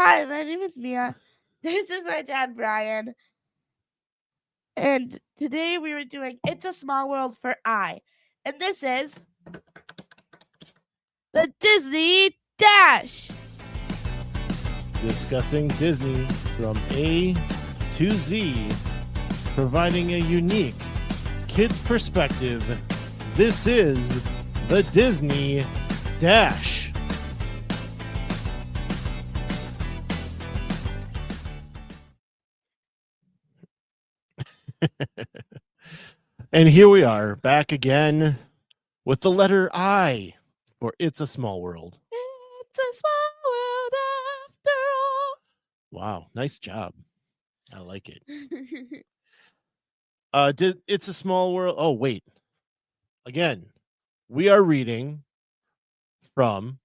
Hi, my name is Mia. This is my dad, Brian. And today we were doing It's a Small World for I. And this is the Disney Dash. Discussing Disney from A to Z, providing a unique kids perspective. This is the Disney Dash. And here we are, back again with the letter I for It's a Small World. It's a small world after all. Wow, nice job. I like it. It's a Small World. Oh, wait. Again, we are reading from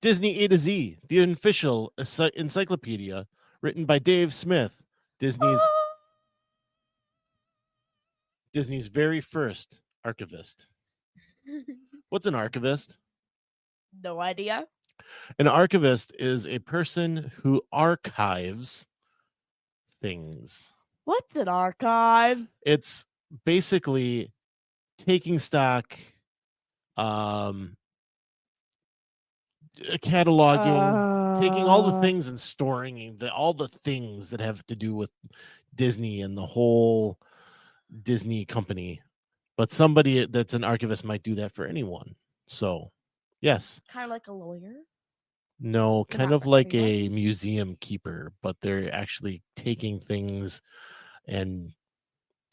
Disney A to Z, the official encyclopedia written by Dave Smith, Disney's very first archivist. What's an archivist? No idea. An archivist is a person who archives things. What's an archive? It's basically taking stock, cataloging, taking all the things and storing all the things that have to do with Disney and the whole Disney company. But somebody that's an archivist might do that for anyone. So, yes. Kind of like a lawyer? No, They're kind not of like recording a museum keeper, but they're actually taking things and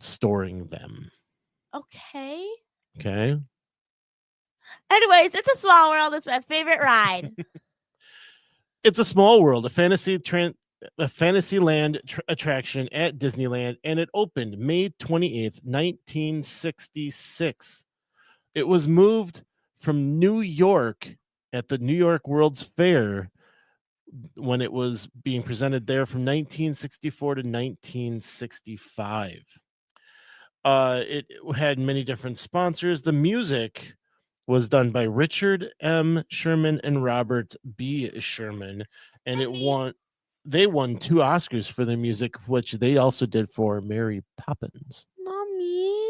storing them. Okay. Okay. Anyways, It's a Small World. It's my favorite ride. It's a Small World, a Fantasyland attraction at Disneyland, and it opened May 28th, 1966. It was moved from New York at the New York World's Fair when it was being presented there from 1964 to 1965. It had many different sponsors. The music was done by Richard M. Sherman and Robert B. Sherman, and they won 2 Oscars for their music, which they also did for Mary Poppins. Mommy.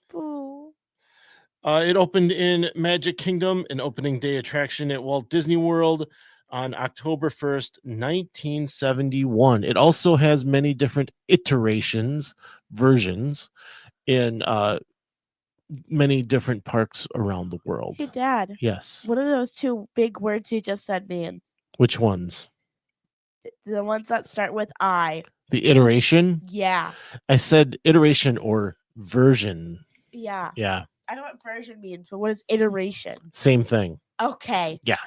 Boo. It opened in Magic Kingdom, an opening day attraction at Walt Disney World on October 1st, 1971. It also has many different versions in many different parks around the world. Hey, Dad. Yes. What are those 2 big words you just said mean? Which ones? The ones that start with I. The iteration? Yeah. I said iteration or version. Yeah. Yeah. I know what version means, but what is iteration? Same thing. Okay. Yeah.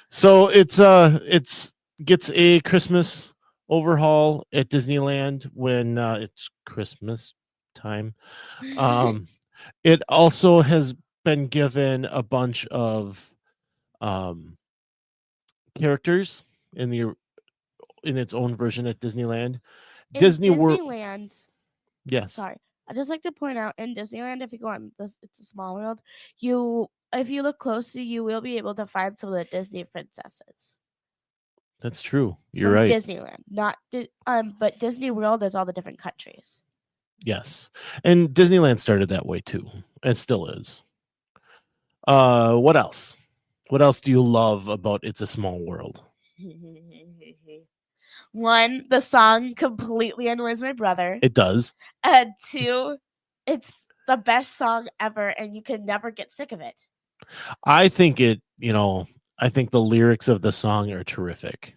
So it's gets a Christmas overhaul at Disneyland when it's Christmas time. It also has been given a bunch of characters in its own version at Disneyland. Disneyland. Yes. Sorry. I just like to point out in Disneyland, if you go on this, It's a Small World, if you look closely, you will be able to find some of the Disney princesses. That's true. You're from right. Disneyland, but Disney World is all the different countries. Yes. And Disneyland started that way too. It still is. What else? What else do you love about It's a Small World? 1, the song completely annoys my brother. It does. And 2, it's the best song ever, and you can never get sick of it. I think the lyrics of the song are terrific.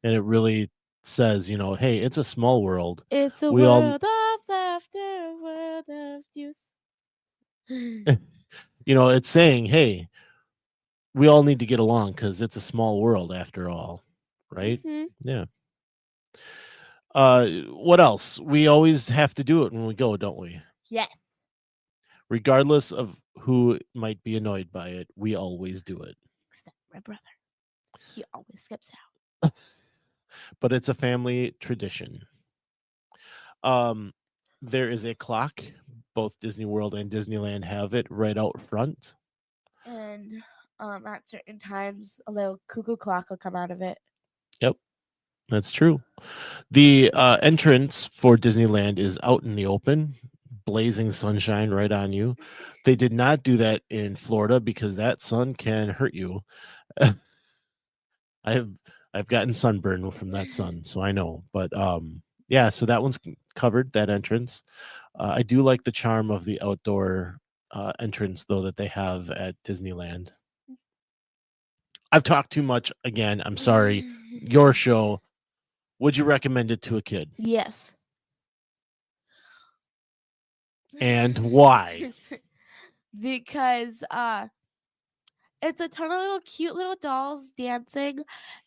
And it really says, hey, it's a small world. It's a world of laughter, a world of youth. It's saying, hey, we all need to get along because it's a small world after all, right? Mm-hmm. Yeah. What else? We always have to do it when we go, don't we? Yes. Regardless of who might be annoyed by it, we always do it. Except my brother. He always skips out. But it's a family tradition. There is a clock. Both Disney World and Disneyland have it right out front. And at certain times, a little cuckoo clock will come out of it. Yep, that's true. The entrance for Disneyland is out in the open, blazing sunshine right on you. They did not do that in Florida because that sun can hurt you. I've I've gotten sunburn from that sun, so I know. But yeah, so that one's covered. That entrance. I do like the charm of the outdoor entrance though that they have at Disneyland. I've talked too much again. I'm sorry. Your show. Would you recommend it to a kid? Yes. And why? Because it's a ton of little cute little dolls dancing,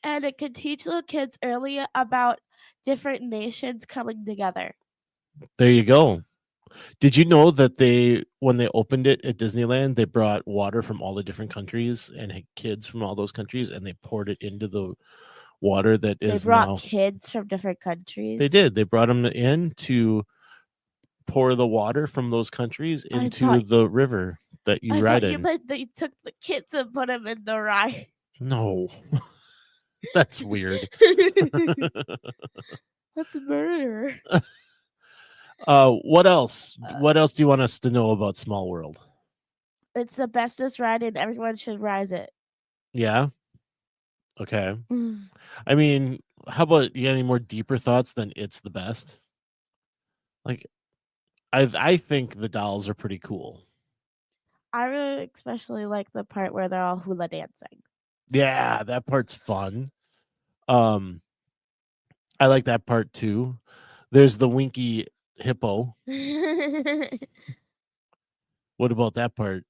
and it can teach little kids early about different nations coming together. There you go. Did you know that when they opened it at Disneyland, they brought water from all the different countries and had kids from all those countries, and they poured it into the water that They is brought now. kids from different countries. They did. They brought them in to pour the water from those countries I into thought the river that you I ride thought you in. meant they took the kids and put them in the ride. No, that's weird. That's murder. What else? What else do you want us to know about Small World? It's the bestest ride, and everyone should ride it. Yeah. Okay. I mean, how about you got any more deeper thoughts than it's the best? Like, I think the dolls are pretty cool. I really especially like the part where they're all hula dancing. Yeah, that part's fun. Um, I like that part too. There's the Winky Hippo. What about that part?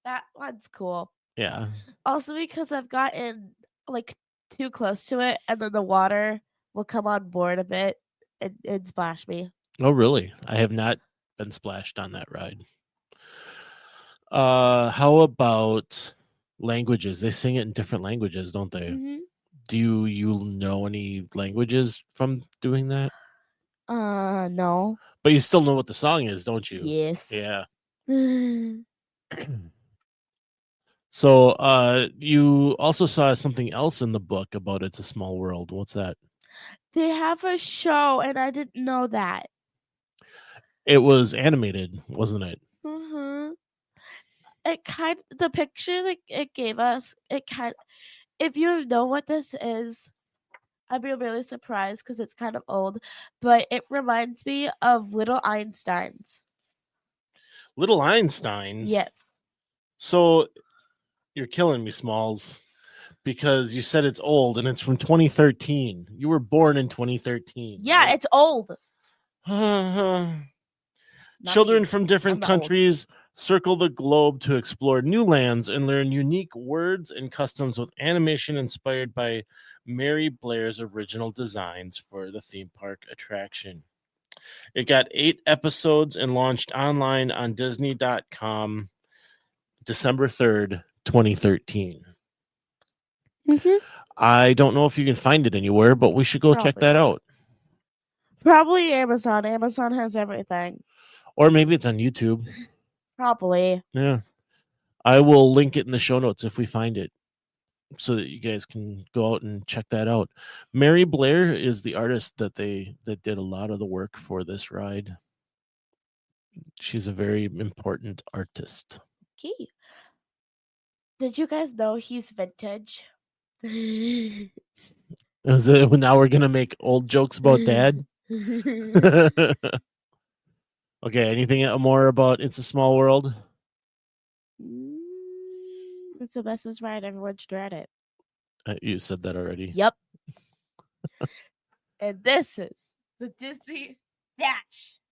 That one's cool. Yeah. Also because I've gotten like too close to it, and then the water will come on board a bit and splash me. Oh, really? I have not been splashed on that ride. How about languages? They sing it in different languages, don't they? Mm-hmm. Do you know any languages from doing that? No. But you still know what the song is, don't you? Yes. Yeah. They So, you also saw something else in the book about It's a Small World. What's that? have a show, and I didn't know that. It was animated, wasn't it? Mm-hmm. The picture that it gave us, if you know what this is, I'd be really surprised because it's kind of old, but it reminds me of Little Einsteins. Little Einsteins. Yes. So you're killing me, Smalls, because you said it's old and it's from 2013. You were born in 2013. Yeah, right? it's old. Not Children me. from I'm different not old. countries circle the globe to explore new lands and learn unique words and customs with animation inspired by Mary Blair's original designs for the theme park attraction. It got 8 episodes and launched online on Disney.com December 3rd, 2013. Mm-hmm. I don't know if you can find it anywhere, but we should go check Probably that not. out. Probably Amazon. Amazon has everything. Or maybe it's on YouTube. Probably. Yeah. I will link it in the show notes if we find it so that you guys can go out and check that out. Mary Blair is the artist that did a lot of the work for this ride. She's a very important artist. Okay. Did you guys know he's vintage? Is it, now we're gonna make old jokes about dad? Okay, anything more about It's a Small World? It's the bestest ride. Everyone should ride it. You said that already. Yep. And this is the Disney Dash.